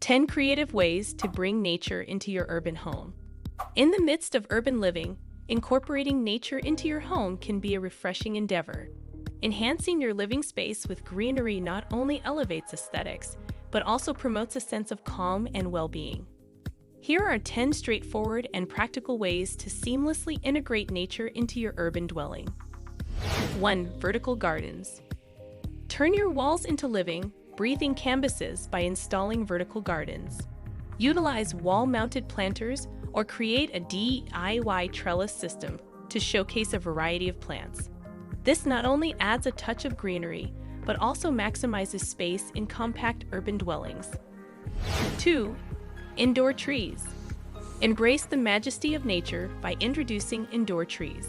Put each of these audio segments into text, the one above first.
10 creative ways to bring nature into your urban home. In the midst of urban living, incorporating nature into your home can be a refreshing endeavor. Enhancing your living space with greenery not only elevates aesthetics, but also promotes a sense of calm and well-being. Here are 10 straightforward and practical ways to seamlessly integrate nature into your urban dwelling. 1. Vertical gardens. Turn your walls into living, breathing canvases by installing vertical gardens. Utilize wall-mounted planters or create a DIY trellis system to showcase a variety of plants. This not only adds a touch of greenery, but also maximizes space in compact urban dwellings. 2. Indoor trees. Embrace the majesty of nature by introducing indoor trees.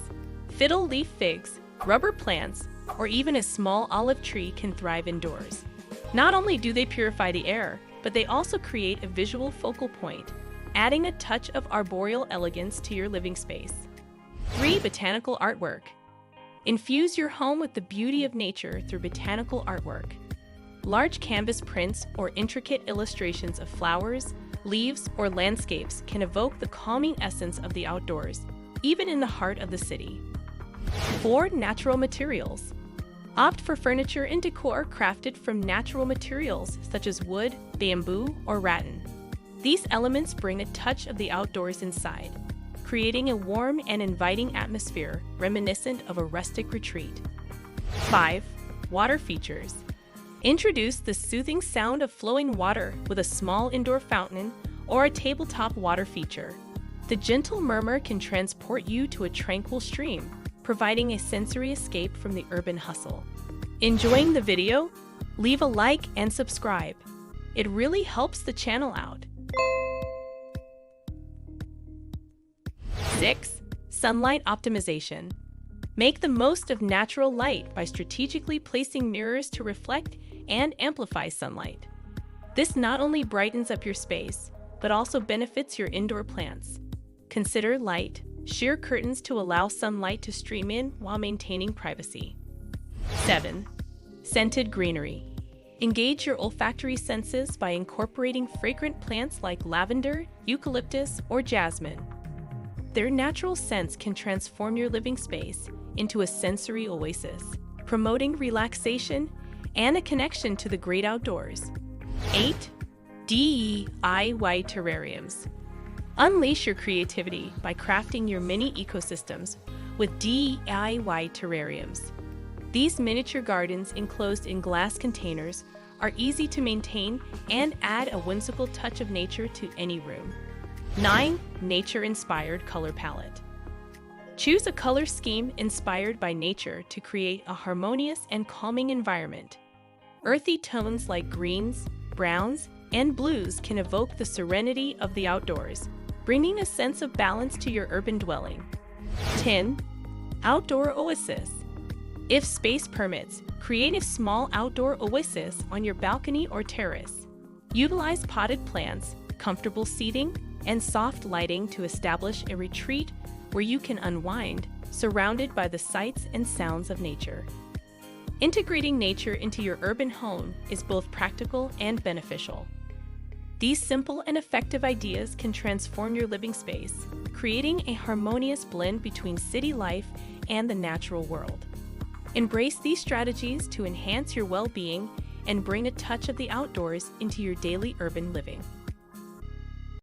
Fiddle leaf figs, rubber plants, or even a small olive tree can thrive indoors. Not only do they purify the air, but they also create a visual focal point, adding a touch of arboreal elegance to your living space. 3. Botanical artwork. Infuse your home with the beauty of nature through botanical artwork. Large canvas prints or intricate illustrations of flowers, leaves, or landscapes can evoke the calming essence of the outdoors, even in the heart of the city. 4. Natural materials. Opt for furniture and decor crafted from natural materials such as wood, bamboo, or rattan. These elements bring a touch of the outdoors inside, creating a warm and inviting atmosphere reminiscent of a rustic retreat. 5. Water features. Introduce the soothing sound of flowing water with a small indoor fountain or a tabletop water feature. The gentle murmur can transport you to a tranquil stream, providing a sensory escape from the urban hustle. Enjoying the video? Leave a like and subscribe. It really helps the channel out. 6. Sunlight optimization. Make the most of natural light by strategically placing mirrors to reflect and amplify sunlight. This not only brightens up your space, but also benefits your indoor plants. Consider light, sheer curtains to allow sunlight to stream in while maintaining privacy. 7. Scented greenery. Engage your olfactory senses by incorporating fragrant plants like lavender, eucalyptus, or jasmine. Their natural scents can transform your living space into a sensory oasis, promoting relaxation and a connection to the great outdoors. 8. DIY terrariums. Unleash your creativity by crafting your mini ecosystems with DIY terrariums. These miniature gardens enclosed in glass containers are easy to maintain and add a whimsical touch of nature to any room. 9. Nature-inspired color palette. Choose a color scheme inspired by nature to create a harmonious and calming environment. Earthy tones like greens, browns, and blues can evoke the serenity of the outdoors, bringing a sense of balance to your urban dwelling. 10. Outdoor oasis. If space permits, create a small outdoor oasis on your balcony or terrace. Utilize potted plants, comfortable seating, and soft lighting to establish a retreat where you can unwind, surrounded by the sights and sounds of nature. Integrating nature into your urban home is both practical and beneficial. These simple and effective ideas can transform your living space, creating a harmonious blend between city life and the natural world. Embrace these strategies to enhance your well-being and bring a touch of the outdoors into your daily urban living.